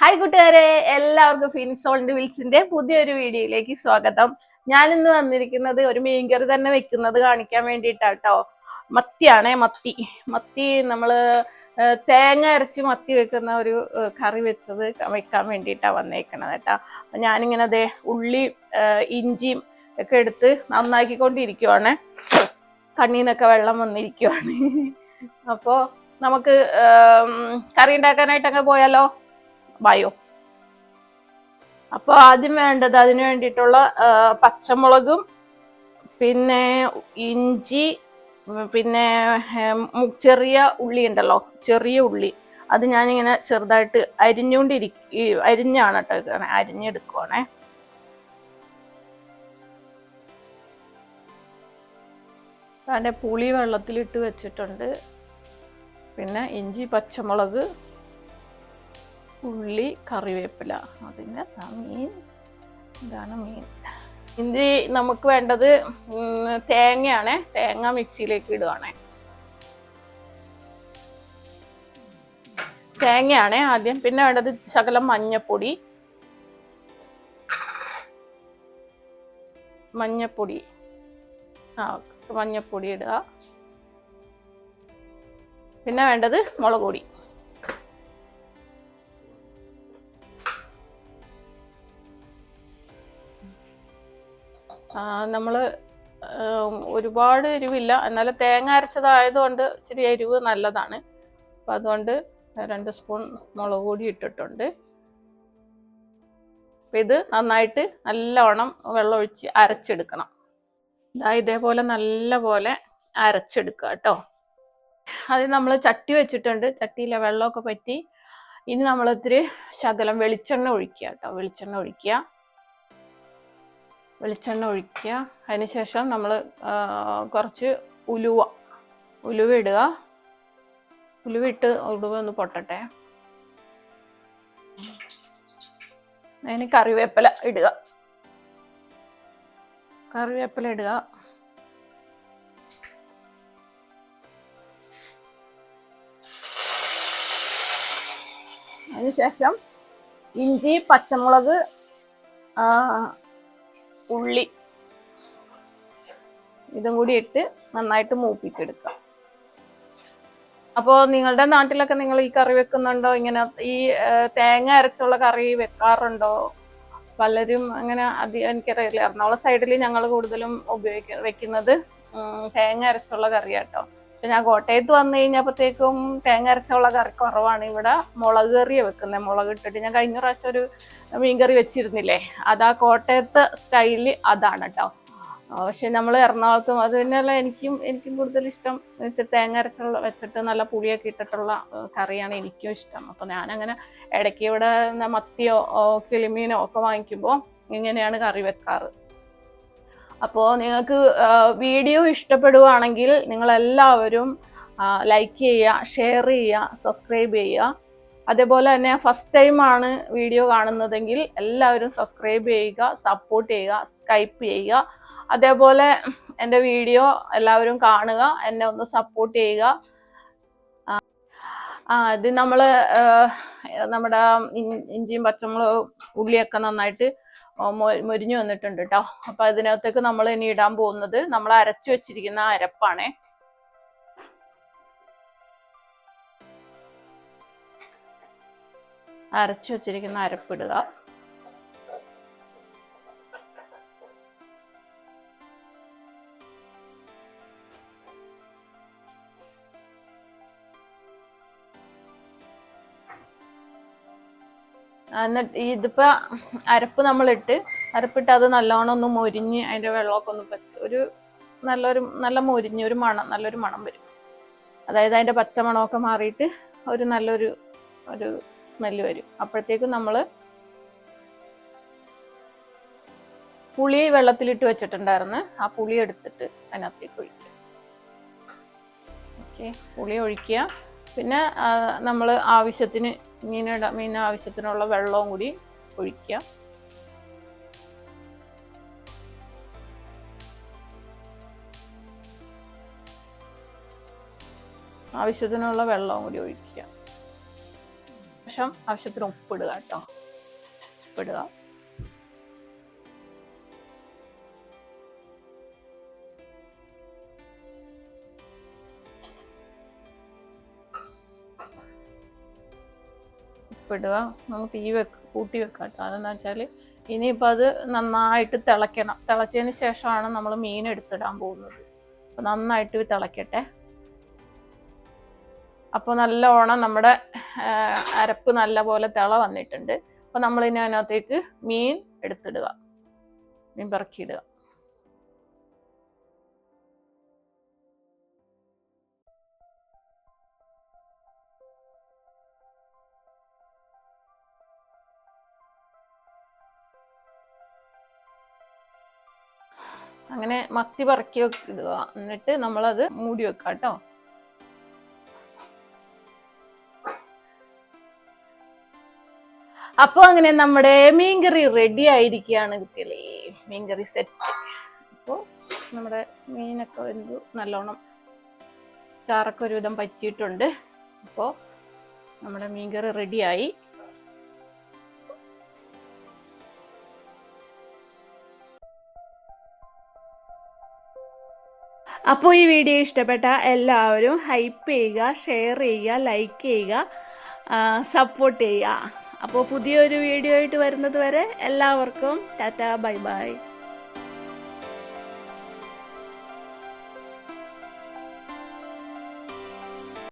Hi കൂട്ടുകാരെ, എല്ലാവർക്കും ഫിനിസോളിന്റെ വിൽസിന്റെ പുതിയൊരു വീഡിയോയിലേക്ക് സ്വാഗതം. ഞാൻ ഇന്ന് വന്നിരിക്കുന്നത് ഒരു മീൻകറി തന്നെ വെക്കുന്നത് കാണിക്കാൻ വേണ്ടിയിട്ടാട്ടോ. മത്തിയാണേ, മത്തി മത്തി നമ്മള് തേങ്ങ അരച്ച് മത്തി വെക്കുന്ന ഒരു കറി വെക്കാൻ വേണ്ടിയിട്ടാണ് വന്നേക്കണത് കേട്ടോ. ഞാനിങ്ങനെ അതേ ഉള്ളി ഇഞ്ചിയും ഒക്കെ എടുത്ത് നന്നാക്കിക്കൊണ്ടിരിക്കുവാണ്. കണ്ണീന്നൊക്കെ വെള്ളം വന്നിരിക്കുവാണ്. അപ്പോ നമുക്ക് കറി ഉണ്ടാക്കാനായിട്ട് അങ്ങ് പോയാലോ? വായോ. അപ്പോൾ ആദ്യം വേണ്ടത് അതിന് വേണ്ടിയിട്ടുള്ള പച്ചമുളകും പിന്നെ ഇഞ്ചി, പിന്നെ ചെറിയ ഉള്ളി ഉണ്ടല്ലോ, ചെറിയ ഉള്ളി അത് ഞാനിങ്ങനെ ചെറുതായിട്ട് അരിഞ്ഞാണ് കേട്ടോ, അരിഞ്ഞെടുക്കുവാണേ. അതിൻ്റെ പുളി വെള്ളത്തിലിട്ട് വെച്ചിട്ടുണ്ട്. പിന്നെ ഇഞ്ചി, പച്ചമുളക്, ഉള്ളി, കറിവേപ്പില, അതിന് ഇതാണ് മീൻ. ഇനി നമുക്ക് വേണ്ടത് തേങ്ങയാണേ. തേങ്ങ മിക്സിയിലേക്ക് ഇടുവാണേ. തേങ്ങയാണേ ആദ്യം. പിന്നെ വേണ്ടത് ശകലം മഞ്ഞപ്പൊടി, മഞ്ഞപ്പൊടി ഇടുക. പിന്നെ വേണ്ടത് മുളക് പൊടി. നമ്മൾ ഒരുപാട് എരിവില്ല, എന്നാലും തേങ്ങ അരച്ചതായതുകൊണ്ട് ഇച്ചിരി എരിവ് നല്ലതാണ്. അപ്പം അതുകൊണ്ട് 2 സ്പൂൺ മുളക് പൊടി ഇട്ടിട്ടുണ്ട്. അപ്പം ഇത് നന്നായിട്ട് നല്ലവണ്ണം വെള്ളമൊഴിച്ച് അരച്ചെടുക്കണം. ഇതേപോലെ നല്ല പോലെ അരച്ചെടുക്കുക കേട്ടോ. അത് നമ്മൾ ചട്ടി വെച്ചിട്ടുണ്ട്. ചട്ടിയിലെ വെള്ളമൊക്കെ പറ്റി. ഇനി നമ്മളിത്തിരി ശകലം വെളിച്ചെണ്ണ ഒഴിക്കുക കേട്ടോ. വെളിച്ചെണ്ണ ഒഴിക്കുക. അതിനുശേഷം നമ്മൾ കുറച്ച് ഉലുവ ഇടുക. ഉലുവ ഒന്ന് പൊട്ടട്ടെ. അതിന് കറിവേപ്പില ഇടുക. അതിനുശേഷം ഇഞ്ചി, പച്ചമുളക്, ഉള്ളി ഇതും കൂടി ഇട്ട് നന്നായിട്ട് മൂപ്പിച്ചെടുക്കുക. അപ്പോൾ നിങ്ങളുടെ നാട്ടിലൊക്കെ നിങ്ങൾ ഈ കറി വെക്കുന്നുണ്ടോ? ഇങ്ങനെ ഈ തേങ്ങ അരച്ചുള്ള കറി വെക്കാറുണ്ടോ? പലരും അങ്ങനെ എനിക്കറിയില്ല. എറണാകുളം സൈഡിൽ ഞങ്ങൾ കൂടുതലും വെക്കുന്നത് തേങ്ങ അരച്ചുള്ള കറിയാട്ടോ. പക്ഷെ ഞാൻ കോട്ടയത്ത് വന്നു കഴിഞ്ഞപ്പോഴത്തേക്കും തേങ്ങ അരച്ചുള്ള കറി കുറവാണ്. ഇവിടെ മുളക് കറിയാണ് വെക്കുന്നത്. മുളക് ഇട്ടിട്ട് ഞാൻ കഴിഞ്ഞ പ്രാവശ്യം ഒരു മീൻകറി വെച്ചിരുന്നില്ലേ, അതാ കോട്ടയത്തെ സ്റ്റൈല് അതാണ് കേട്ടോ. പക്ഷെ നമ്മൾ എറണാകുളത്തും അത് തന്നെയല്ല, എനിക്കും കൂടുതൽ ഇഷ്ടം തേങ്ങ അരച്ചുള്ള വെച്ചിട്ട് നല്ല പുളിയൊക്കെ ഇട്ടിട്ടുള്ള കറിയാണ് എനിക്കും ഇഷ്ടം. അപ്പം ഞാനങ്ങനെ ഇടയ്ക്ക് ഇവിടെ മത്തിയോ കിളിമീനോ ഒക്കെ വാങ്ങിക്കുമ്പോൾ ഇങ്ങനെയാണ് കറി വെക്കാറ്. അപ്പോൾ നിങ്ങൾക്ക് വീഡിയോ ഇഷ്ടപ്പെടുവാണെങ്കിൽ നിങ്ങളെല്ലാവരും ലൈക്ക് ചെയ്യുക, ഷെയർ ചെയ്യുക, സബ്സ്ക്രൈബ് ചെയ്യുക. അതേപോലെ തന്നെ ഫസ്റ്റ് ടൈമാണ് വീഡിയോ കാണുന്നതെങ്കിൽ എല്ലാവരും സബ്സ്ക്രൈബ് ചെയ്യുക, സപ്പോർട്ട് ചെയ്യുക, സ്കൈപ്പ് ചെയ്യുക. അതേപോലെ എൻ്റെ വീഡിയോ എല്ലാവരും കാണുക, എന്നെ ഒന്ന് സപ്പോർട്ട് ചെയ്യുക. ഇത് നമ്മുടെ ഇഞ്ചിയും പച്ചമുളകും ഉള്ളിയൊക്കെ നന്നായിട്ട് മൊരിഞ്ഞു വന്നിട്ടുണ്ട് കേട്ടോ. അപ്പൊ അതിനകത്തേക്ക് നമ്മൾ ഇനി ഇടാൻ പോകുന്നത് നമ്മൾ അരച്ചു വെച്ചിരിക്കുന്ന അരപ്പാണേ. അരച്ചു വെച്ചിരിക്കുന്ന അരപ്പിടുക. എന്നിട്ട് ഇതിപ്പോ അരപ്പിട്ട് അത് നല്ലോണം ഒന്ന് മൊരിഞ്ഞ് അതിന്റെ വെള്ളമൊക്കെ ഒന്ന് നല്ല മൊരിഞ്ഞ് നല്ലൊരു മണം വരും. അതായത് അതിന്റെ പച്ചമണമൊക്കെ മാറിയിട്ട് നല്ലൊരു സ്മെല്ല് വരും. അപ്പോഴത്തേക്കും നമ്മൾ പുളി വെള്ളത്തിലിട്ട് വെച്ചിട്ടുണ്ടായിരുന്നു. ആ പുളി എടുത്തിട്ട് അതിനകത്തേക്ക് ഒഴിക്കുക. പുളി ഒഴിക്കുക. പിന്നെ നമ്മൾ ആവശ്യത്തിന് മീൻ ആവശ്യത്തിനുള്ള വെള്ളവും കൂടി ഒഴിക്കുക. ആവശ്യത്തിനുള്ള വെള്ളവും കൂടി ഒഴിക്കുക. ശേഷം ആവശ്യത്തിന് ഉപ്പിടുക കേട്ടോ. ഉപ്പിടുക. ഉപ്പിടുക. നമുക്ക് കൂട്ടി വെക്കാം കേട്ടോ. അതെന്താ വെച്ചാൽ ഇനിയിപ്പോൾ അത് നന്നായിട്ട് തിളയ്ക്കണം. തിളച്ചതിന് ശേഷമാണ് നമ്മൾ മീൻ എടുത്തിടാൻ പോകുന്നത്. അപ്പോൾ നന്നായിട്ട് തിളയ്ക്കട്ടെ. അപ്പോൾ നല്ലോണം നമ്മുടെ അരപ്പ് നല്ല പോലെ തിള വന്നിട്ടുണ്ട്. അപ്പോൾ നമ്മൾ ഇനി അതിനകത്തേക്ക് മീൻ എടുത്തിടുക, മീൻ പെറുക്കിയിടുക. അങ്ങനെ മത്തി പെറുക്കി ഇടുക. എന്നിട്ട് നമ്മളത് മൂടി വെക്കാം കേട്ടോ. അപ്പോൾ അങ്ങനെ നമ്മുടെ മീൻകറി റെഡി ആയിരിക്കുകയാണ് കുട്ടികളെ. മീൻകറി സെറ്റ്. അപ്പോൾ നമ്മുടെ മീനൊക്കെ വെന്തു, നല്ലോണം ചാറൊക്കെ ഒരുവിധം പറ്റിയിട്ടുണ്ട്. അപ്പോൾ നമ്മുടെ മീൻകറി റെഡിയായി. അപ്പോൾ ഈ വീഡിയോ ഇഷ്ടപ്പെട്ട എല്ലാവരും ഹൈപ്പ് ചെയ്യുക, ഷെയർ ചെയ്യുക, ലൈക്ക് ചെയ്യുക, സപ്പോർട്ട് ചെയ്യുക. അപ്പോൾ പുതിയൊരു വീഡിയോ ആയിട്ട് വരുന്നത് വരെ എല്ലാവർക്കും ടാറ്റാ, ബൈ ബൈ.